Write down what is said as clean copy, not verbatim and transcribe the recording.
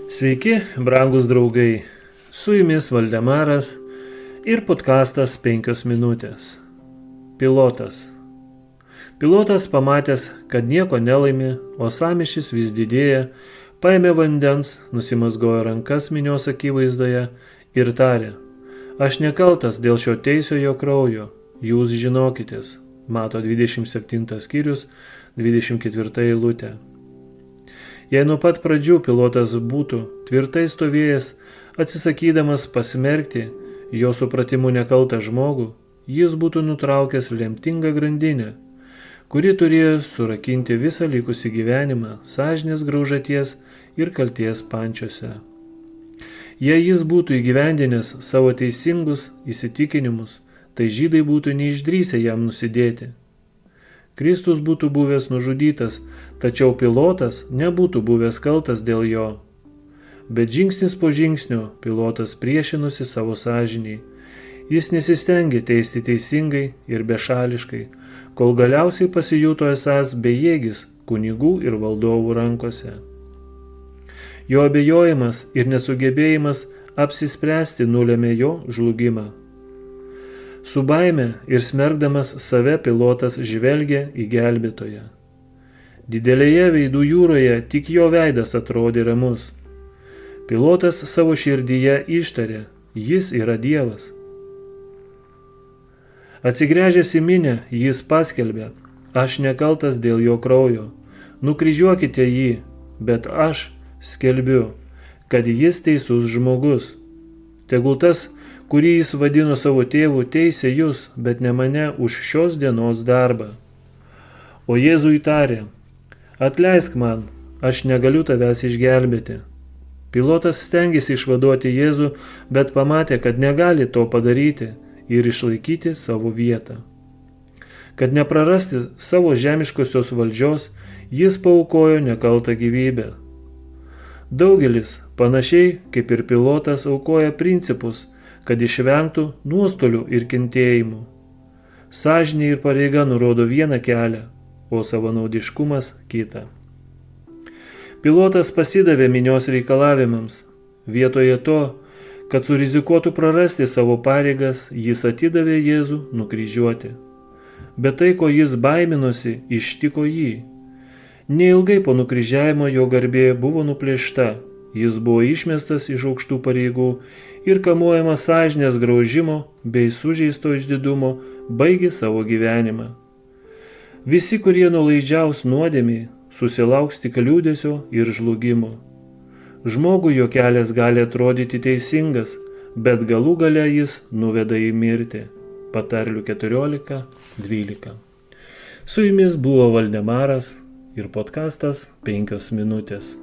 Sveiki, brangus draugai, su jumis Valdemaras ir podkastas 5 minutės. Pilotas pamatęs, kad nieko nelaimi, o sąmyšis vis didėja, paėmė vandens, nusimazgojo rankas minios akivaizdoje ir tarė: aš nekaltas dėl šio teisiojo kraujo, jūs žinokitės. Mato 27 skyrius, 24 eilutė. Jei nuo pat pradžių pilotas būtų tvirtai stovėjęs, atsisakydamas pasmerkti jo supratimu nekaltą žmogų, jis būtų nutraukęs lemtingą grandinę, kuri turėjo surakinti visą likusį gyvenimą sąžinės graužaties ir kalties pančiuose. Jei jis būtų įgyvendinęs savo teisingus įsitikinimus, tai žydai būtų neišdrįsę jam nusidėti. Kristus būtų buvęs nužudytas, tačiau pilotas nebūtų buvęs kaltas dėl jo. Bet žingsnis po žingsnio pilotas priešinosi savo sąžiniai. Jis nesistengė teisti teisingai ir bešališkai, kol galiausiai pasijuto esąs bejėgis kunigų ir valdovų rankose. Jo abejojimas ir nesugebėjimas apsispręsti nulėmė jo žlugimą. Su baime ir smerkdamas save pilotas žvelgė į gelbėtoją. Didelėje veidų jūroje tik jo veidas atrodė ramus. Pilotas savo širdyje ištarė: jis yra Dievas. Atsigręžęs į minią, jis paskelbė: aš nekaltas dėl jo kraujo, nukryžiuokite jį, bet aš skelbiu, kad jis teisus žmogus. Tegul tas, kurį jis vadino savo tėvu, teisė jūs, bet ne mane už šios dienos darbą. O Jėzui tarė: atleisk man, aš negaliu tavęs išgelbėti. Pilotas stengėsi išvaduoti Jėzų, bet pamatė, kad negali to padaryti ir išlaikyti savo vietą. Kad neprarasti savo žemiškosios valdžios, jis paaukojo nekaltą gyvybę. Daugelis, panašiai kaip ir pilotas, aukoja principus, kad išvengtų nuostolių ir kentėjimų. Sąžinė ir pareiga nurodo vieną kelią, o savanaudiškumas kitą. Pilotas pasidavė minios reikalavimams. Vietoje to, kad surizikuotų prarasti savo pareigas, jis atidavė Jėzų nukryžiuoti. Bet tai, ko jis baiminosi, ištiko jį. Neilgai po nukryžiavimo jo garbė buvo nuplėšta. Jis buvo išmestas iš aukštų pareigų ir kamuojamas sąžinės graužimo bei sužeisto išdidumo baigė savo gyvenimą. Visi, kurie nuolaidžiaus nuodėmei, susilauks tik liūdesio ir žlugimo. Žmogui jo kelias gali atrodyti teisingas, bet galų gale jis nuveda į mirtį. Patarlių 14:12. Su jumis buvo Valdemaras ir podkastas 5 minutės.